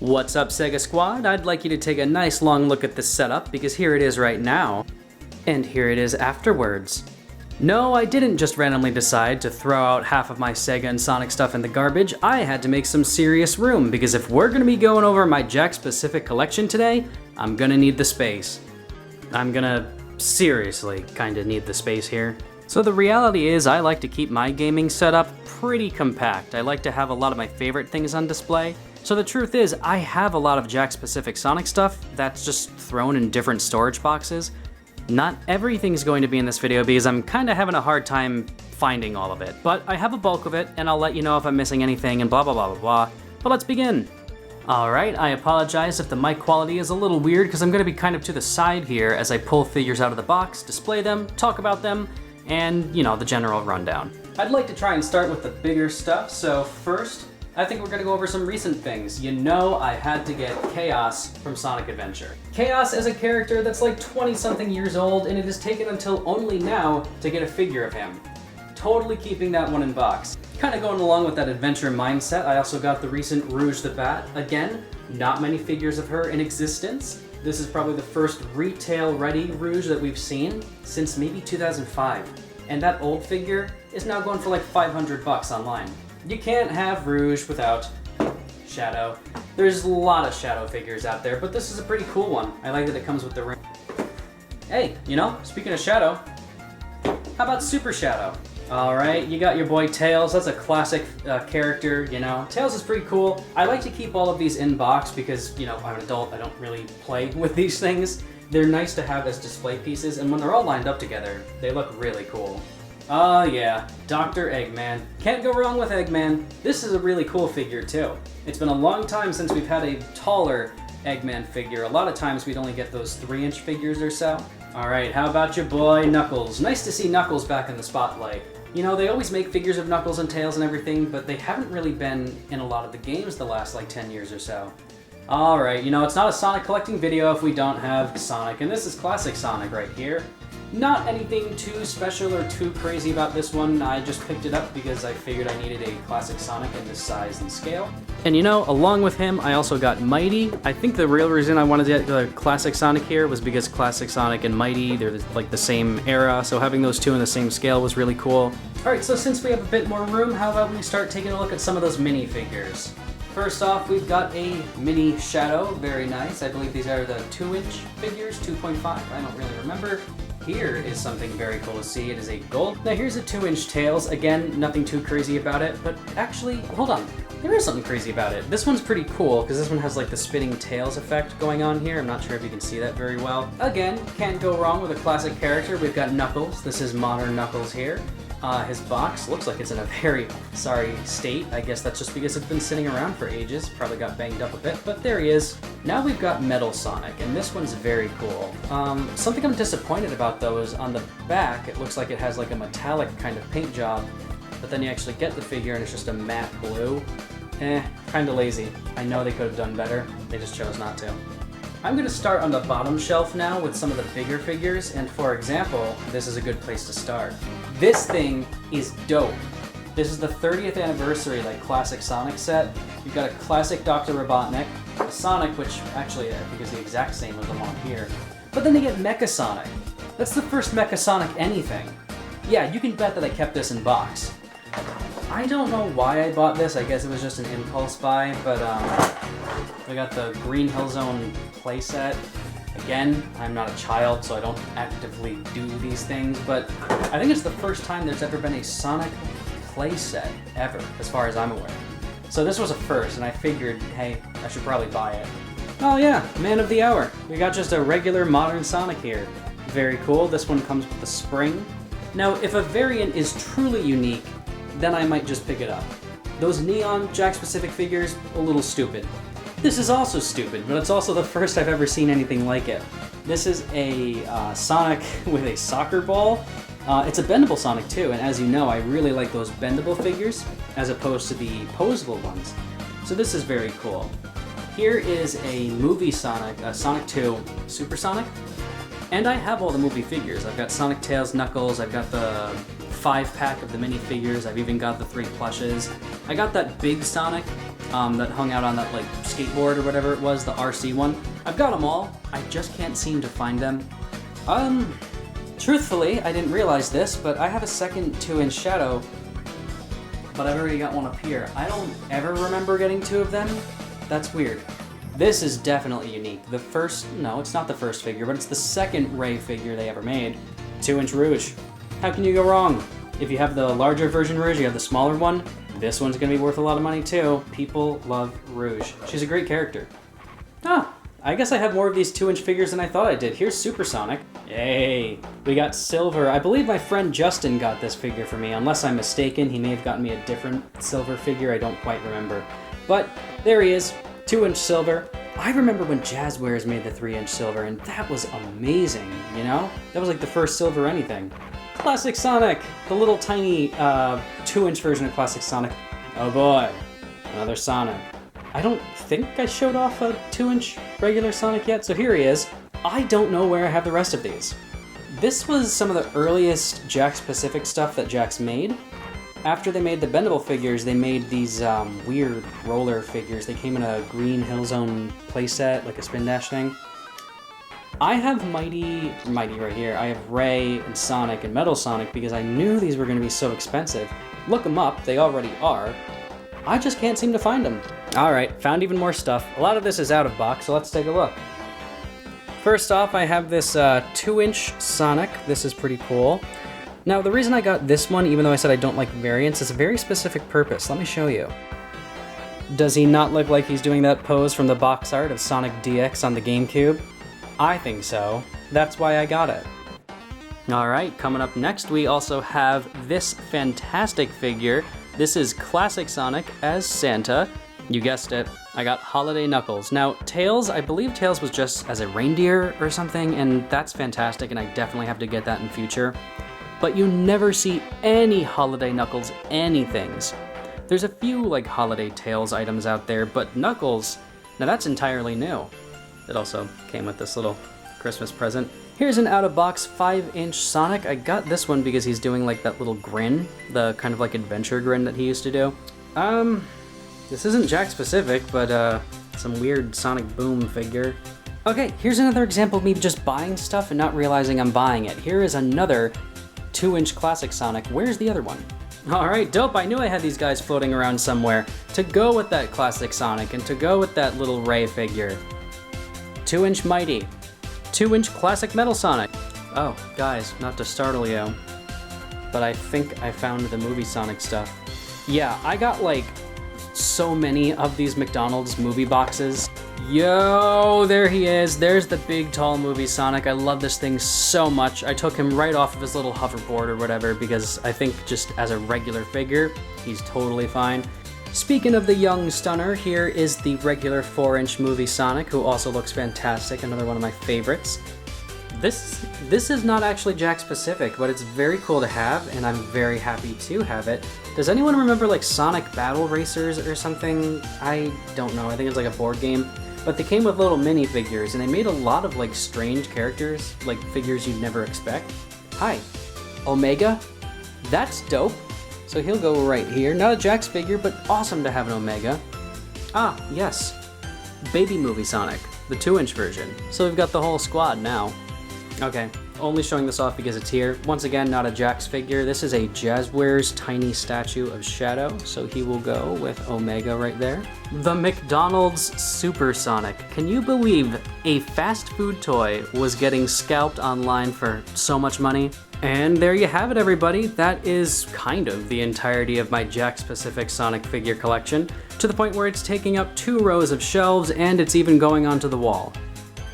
What's up, Sega Squad? I'd like you to take a nice long look at this setup because here it is right now, and here it is afterwards. No, I didn't just randomly decide to throw out half of my Sega and Sonic stuff in the garbage. I had to make some serious room because if we're gonna be going over my Jakks specific collection today, I'm gonna need the space. I'm gonna seriously kinda need the space here. So the reality is I like to keep my gaming setup pretty compact. I like to have a lot of my favorite things on display. So the truth is, I have a lot of Jakks-specific Sonic stuff that's just thrown in different storage boxes. Not everything's going to be in this video because I'm kind of having a hard time finding all of it, but I have a bulk of it, and I'll let you know if I'm missing anything and blah blah blah blah blah. But let's begin. Alright, I apologize if the mic quality is a little weird because I'm going to be kind of to the side here as I pull figures out of the box, display them, talk about them, and, you know, the general rundown. I'd like to try and start with the bigger stuff, so first, I think we're gonna go over some recent things. You know I had to get Chaos from Sonic Adventure. Chaos is a character that's like 20-something years old, and it has taken until only now to get a figure of him. Totally keeping that one in box. Kinda going along with that adventure mindset, I also got the recent Rouge the Bat. Again, not many figures of her in existence. This is probably the first retail-ready Rouge that we've seen since maybe 2005. And that old figure is now going for like 500 bucks online. You can't have Rouge without Shadow. There's a lot of Shadow figures out there, but this is a pretty cool one. I like that it comes with the ring. Hey, you know, speaking of Shadow, how about Super Shadow? Alright, you got your boy Tails. That's a classic character, you know. Tails is pretty cool. I like to keep all of these in box because, you know, I'm an adult, I don't really play with these things. They're nice to have as display pieces, and when they're all lined up together, they look really cool. Oh yeah, Dr. Eggman. Can't go wrong with Eggman. This is a really cool figure too. It's been a long time since we've had a taller Eggman figure. A lot of times we'd only get those 3-inch figures or so. Alright, how about your boy Knuckles? Nice to see Knuckles back in the spotlight. You know, they always make figures of Knuckles and Tails and everything, but they haven't really been in a lot of the games the last like 10 years or so. Alright, you know, it's not a Sonic collecting video if we don't have Sonic, and this is classic Sonic right here. Not anything too special or too crazy about this one. I just picked it up because I figured I needed a classic Sonic in this size and scale. And you know, along with him, I also got Mighty. I think the real reason I wanted to get the classic Sonic here was because classic Sonic and Mighty, they're like the same era, so having those two in the same scale was really cool. Alright, so since we have a bit more room, how about we start taking a look at some of those minifigures? First off, we've got a mini Shadow, very nice. I believe these are the 2-inch figures, 2.5, I don't really remember. Here is something very cool to see. It is a gold. Now here's a 2-inch Tails. Again, nothing too crazy about it, but actually, hold on. There is something crazy about it. This one's pretty cool because this one has like the spinning tails effect going on here. I'm not sure if you can see that very well. Again, can't go wrong with a classic character. We've got Knuckles. This is modern Knuckles here. His box looks like it's in a very sorry state. I guess that's just because it's been sitting around for ages. Probably got banged up a bit, but there he is. Now we've got Metal Sonic, and this one's very cool. Something I'm disappointed about though is on the back, it looks like it has like a metallic kind of paint job, but then you actually get the figure and it's just a matte blue. Kinda lazy. I know they could have done better. They just chose not to. I'm gonna start on the bottom shelf now with some of the bigger figures, and for example, this is a good place to start. This thing is dope. This is the 30th anniversary like classic Sonic set. You've got a classic Dr. Robotnik, a Sonic, which actually I think is the exact same as the one here. But then you get Mecha Sonic. That's the first Mecha Sonic anything. Yeah, you can bet that I kept this in box. I don't know why I bought this. I guess it was just an impulse buy, but we got the Green Hill Zone playset. Again, I'm not a child, so I don't actively do these things, but I think it's the first time there's ever been a Sonic playset ever, as far as I'm aware. So this was a first, and I figured, hey, I should probably buy it. Oh yeah, man of the hour. We got just a regular modern Sonic here. Very cool. This one comes with the spring. Now, if a variant is truly unique, then I might just pick it up. Those neon Jakks-specific figures, a little stupid. This is also stupid, but it's also the first I've ever seen anything like it. This is a Sonic with a soccer ball. It's a bendable Sonic too, and as you know, I really like those bendable figures as opposed to the posable ones. So this is very cool. Here is a movie Sonic, Sonic 2 Super Sonic, and I have all the movie figures. I've got Sonic, Tails, Knuckles, I've got the 5-pack of the minifigures. I've even got the 3 plushes. I got that big Sonic that hung out on that like skateboard or whatever it was, the RC one. I've got them all. I just can't seem to find them. Truthfully, I didn't realize this, but I have a second 2-inch Shadow, but I've already got one up here. I don't ever remember getting 2 of them. That's weird. This is definitely unique. The first, no, it's not the first figure, but it's the second Ray figure they ever made. 2-inch Rouge. How can you go wrong? If you have the larger version Rouge, you have the smaller one, this one's gonna be worth a lot of money too. People love Rouge. She's a great character. Ah, I guess I have more of these 2-inch figures than I thought I did. Here's Supersonic. Yay! We got Silver. I believe my friend Justin got this figure for me. Unless I'm mistaken, he may have gotten me a different Silver figure. I don't quite remember. But there he is, 2-inch Silver. I remember when Jazzwares made the 3-inch Silver, and that was amazing, you know? That was like the first Silver anything. Classic Sonic! The little tiny 2-inch version of Classic Sonic. Oh boy, another Sonic. I don't think I showed off a 2-inch regular Sonic yet, so here he is. I don't know where I have the rest of these. This was some of the earliest Jakks Pacific stuff that Jakks made. After they made the bendable figures, they made these weird roller figures. They came in a green Hill Zone playset, like a spin dash thing. I have Mighty right here. I have Ray and Sonic and Metal Sonic because I knew these were going to be so expensive. Look them up, they already are. I just can't seem to find them. Alright, found even more stuff. A lot of this is out of box, so let's take a look. First off, I have this 2-inch Sonic. This is pretty cool. Now, the reason I got this one, even though I said I don't like variants, is a very specific purpose. Let me show you. Does he not look like he's doing that pose from the box art of Sonic DX on the GameCube? I think so. That's why I got it. Alright, coming up next, we also have this fantastic figure. This is Classic Sonic as Santa. You guessed it, I got Holiday Knuckles. Now, Tails, I believe Tails was just as a reindeer or something, and that's fantastic, and I definitely have to get that in future. But you never see any Holiday Knuckles anythings. There's a few, like, Holiday Tails items out there, but Knuckles, now that's entirely new. It also came with this little Christmas present. Here's an out-of-box 5-inch Sonic. I got this one because he's doing, like, that little grin, the kind of, like, adventure grin that he used to do. This isn't Jakks Pacific, but, some weird Sonic Boom figure. Okay, here's another example of me just buying stuff and not realizing I'm buying it. Here is another 2-inch Classic Sonic. Where's the other one? Alright, dope, I knew I had these guys floating around somewhere. To go with that Classic Sonic and to go with that little Ray figure. 2-inch Mighty. 2-inch Classic Metal Sonic. Oh, guys, not to startle you, but I think I found the movie Sonic stuff. Yeah, I got like so many of these McDonald's movie boxes. Yo, there he is. There's the big, tall movie Sonic. I love this thing so much. I took him right off of his little hoverboard or whatever because I think just as a regular figure, he's totally fine. Speaking of the young stunner, here is the regular 4-inch movie Sonic, who also looks fantastic, another one of my favorites. This is not actually Jakks Pacific, but it's very cool to have, and I'm very happy to have it. Does anyone remember like Sonic Battle Racers or something? I don't know, I think it's like a board game. But they came with little minifigures, and they made a lot of like strange characters, like figures you'd never expect. Hi, Omega? That's dope. So he'll go right here. Not a Jakks figure, but awesome to have an Omega. Ah, yes. Baby Movie Sonic, the 2-inch version. So we've got the whole squad now. Okay, only showing this off because it's here. Once again, not a Jakks figure. This is a Jazzwares tiny statue of Shadow, so he will go with Omega right there. The McDonald's Super Sonic. Can you believe a fast food toy was getting scalped online for so much money? And there you have it, everybody. That is kind of the entirety of my Jakks Pacific Sonic figure collection, to the point where it's taking up 2 rows of shelves and it's even going onto the wall.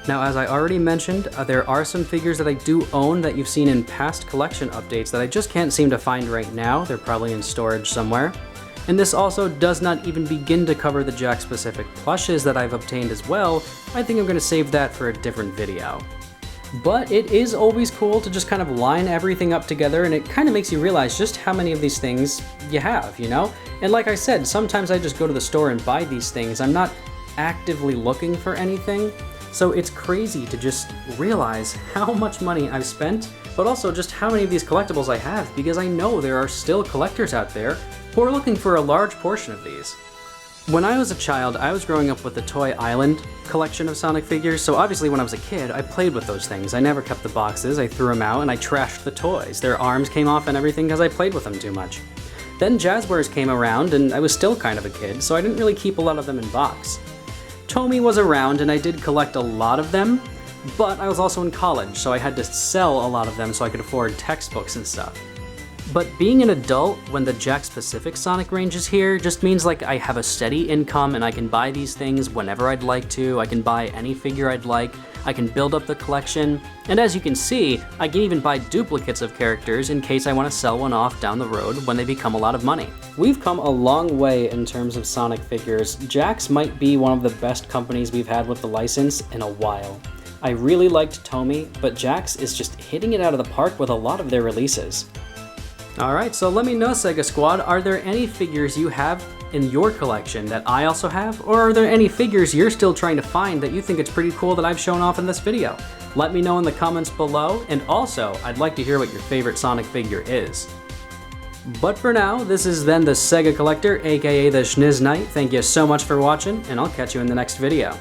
Now, as I already mentioned, there are some figures that I do own that you've seen in past collection updates that I just can't seem to find right now. They're probably in storage somewhere. And this also does not even begin to cover the Jakks Pacific plushes that I've obtained as well. I think I'm going to save that for a different video. But it is always cool to just kind of line everything up together, and it kind of makes you realize just how many of these things you have, you know? And like I said, sometimes I just go to the store and buy these things. I'm not actively looking for anything. So it's crazy to just realize how much money I've spent, but but also just how many of these collectibles I have, because I know there are still collectors out there who are looking for a large portion of these. When I was a child, I was growing up with the Toy Island collection of Sonic figures, so obviously when I was a kid, I played with those things. I never kept the boxes, I threw them out, and I trashed the toys. Their arms came off and everything because I played with them too much. Then Jazzwares came around, and I was still kind of a kid, so I didn't really keep a lot of them in box. Tomy was around, and I did collect a lot of them, but I was also in college, so I had to sell a lot of them so I could afford textbooks and stuff. But being an adult when the Jakks Pacific Sonic range is here just means like I have a steady income and I can buy these things whenever I'd like to, I can buy any figure I'd like, I can build up the collection, and as you can see, I can even buy duplicates of characters in case I want to sell one off down the road when they become a lot of money. We've come a long way in terms of Sonic figures. Jakks might be one of the best companies we've had with the license in a while. I really liked Tomy, but Jakks is just hitting it out of the park with a lot of their releases. Alright, so let me know, Sega Squad, are there any figures you have in your collection that I also have, or are there any figures you're still trying to find that you think it's pretty cool that I've shown off in this video? Let me know in the comments below, and also, I'd like to hear what your favorite Sonic figure is. But for now, this is then the Sega Collector, aka the Schniz Knight. Thank you so much for watching, and I'll catch you in the next video.